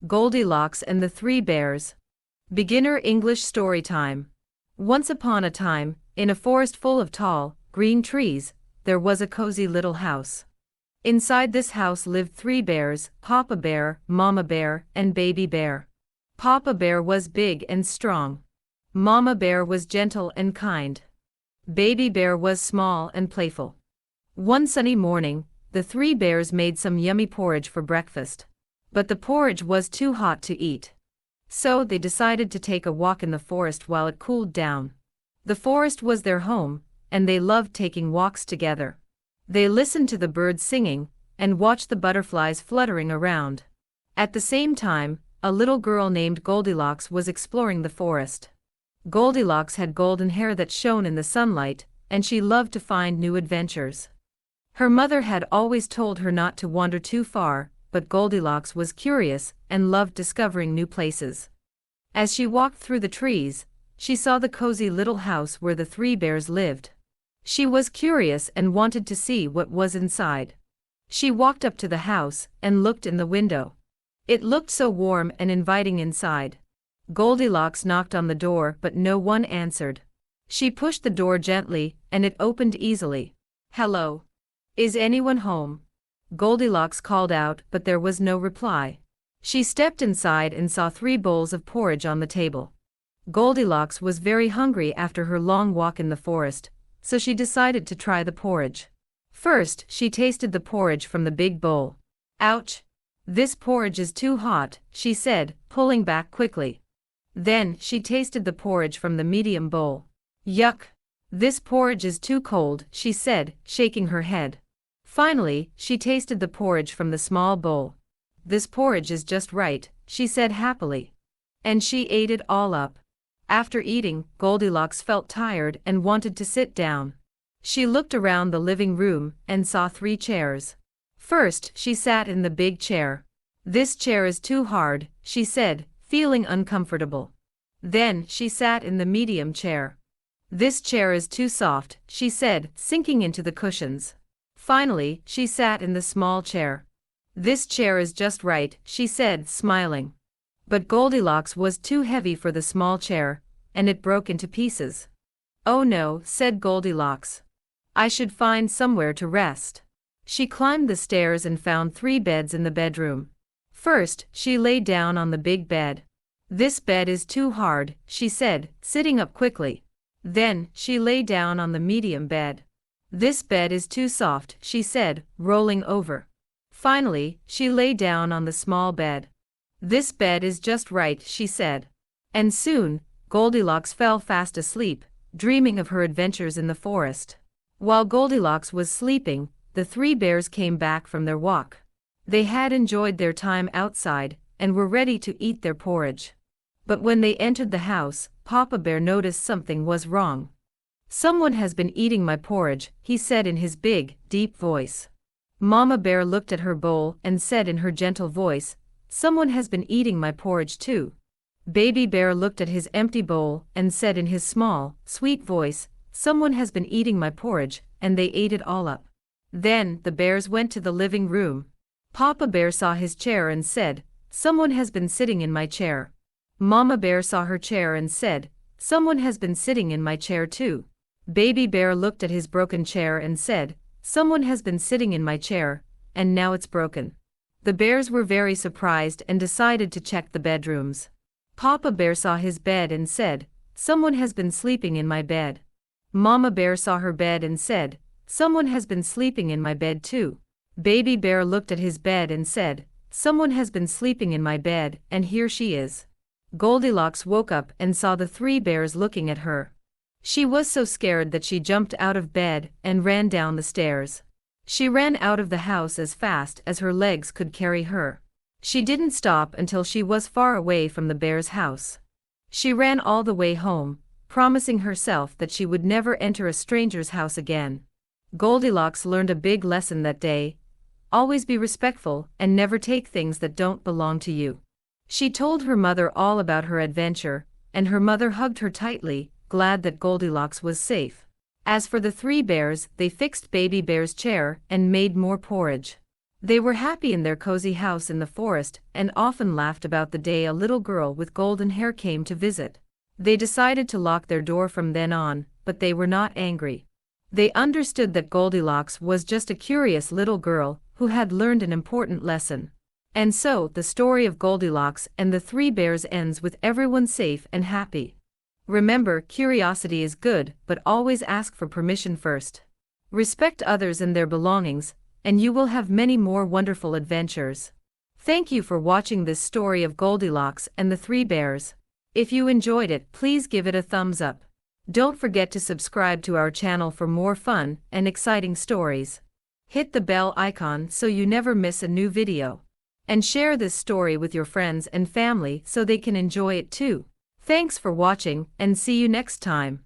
Goldilocks and the Three Bears. Beginner English Story Time. Once upon a time, in a forest full of tall, green trees, there was a cozy little house. Inside this house lived three bears: Papa Bear, Mama Bear, and Baby Bear. Papa Bear was big and strong. Mama Bear was gentle and kind. Baby Bear was small and playful. One sunny morning, the three bears made some yummy porridge for breakfast. But the porridge was too hot to eat. So they decided to take a walk in the forest while it cooled down. The forest was their home, and they loved taking walks together. They listened to the birds singing, and watched the butterflies fluttering around. At the same time, a little girl named Goldilocks was exploring the forest. Goldilocks had golden hair that shone in the sunlight, and she loved to find new adventures. Her mother had always told her not to wander too far, but Goldilocks was curious and loved discovering new places. As she walked through the trees, she saw the cozy little house where the three bears lived. She was curious and wanted to see what was inside. She walked up to the house and looked in the window. It looked so warm and inviting inside. Goldilocks knocked on the door, but no one answered. She pushed the door gently, and it opened easily. "Hello. Is anyone home?" Goldilocks called out, but there was no reply. She stepped inside and saw 3 bowls of porridge on the table. Goldilocks was very hungry after her long walk in the forest, so she decided to try the porridge. First, she tasted the porridge from the big bowl. "Ouch! This porridge is too hot," she said, pulling back quickly. Then, she tasted the porridge from the medium bowl. "Yuck! This porridge is too cold," she said, shaking her head. Finally, she tasted the porridge from the small bowl. "This porridge is just right," she said happily. And she ate it all up. After eating, Goldilocks felt tired and wanted to sit down. She looked around the living room and saw 3 chairs. First, she sat in the big chair. "This chair is too hard," she said, feeling uncomfortable. Then, she sat in the medium chair. "This chair is too soft," she said, sinking into the cushions. Finally, she sat in the small chair. "This chair is just right," she said, smiling. But Goldilocks was too heavy for the small chair, and it broke into pieces. "Oh no," said Goldilocks. "I should find somewhere to rest." She climbed the stairs and found 3 beds in the bedroom. First, she lay down on the big bed. "This bed is too hard," she said, sitting up quickly. Then, she lay down on the medium bed. "This bed is too soft," she said, rolling over. Finally, she lay down on the small bed. "This bed is just right," she said. And soon, Goldilocks fell fast asleep, dreaming of her adventures in the forest. While Goldilocks was sleeping, the 3 bears came back from their walk. They had enjoyed their time outside, and were ready to eat their porridge. But when they entered the house, Papa Bear noticed something was wrong. "Someone has been eating my porridge," he said in his big, deep voice. Mama Bear looked at her bowl and said in her gentle voice, "Someone has been eating my porridge too." Baby Bear looked at his empty bowl and said in his small, sweet voice, "Someone has been eating my porridge," and they ate it all up. Then, the bears went to the living room. Papa Bear saw his chair and said, "Someone has been sitting in my chair." Mama Bear saw her chair and said, "Someone has been sitting in my chair too." Baby Bear looked at his broken chair and said, "Someone has been sitting in my chair, and now it's broken." The bears were very surprised and decided to check the bedrooms. Papa Bear saw his bed and said, "Someone has been sleeping in my bed." Mama Bear saw her bed and said, "Someone has been sleeping in my bed too." Baby Bear looked at his bed and said, "Someone has been sleeping in my bed, and here she is." Goldilocks woke up and saw the 3 bears looking at her. She was so scared that she jumped out of bed and ran down the stairs. She ran out of the house as fast as her legs could carry her. She didn't stop until she was far away from the bear's house. She ran all the way home, promising herself that she would never enter a stranger's house again. Goldilocks learned a big lesson that day: always be respectful and never take things that don't belong to you. She told her mother all about her adventure, and her mother hugged her tightly, glad that Goldilocks was safe. As for the 3 bears, they fixed Baby Bear's chair and made more porridge. They were happy in their cozy house in the forest and often laughed about the day a little girl with golden hair came to visit. They decided to lock their door from then on, but they were not angry. They understood that Goldilocks was just a curious little girl who had learned an important lesson. And so, the story of Goldilocks and the Three Bears ends with everyone safe and happy. Remember, curiosity is good, but always ask for permission first. Respect others and their belongings, and you will have many more wonderful adventures. Thank you for watching this story of Goldilocks and the Three Bears. If you enjoyed it, please give it a thumbs up. Don't forget to subscribe to our channel for more fun and exciting stories. Hit the bell icon so you never miss a new video. And share this story with your friends and family so they can enjoy it too. Thanks for watching and see you next time.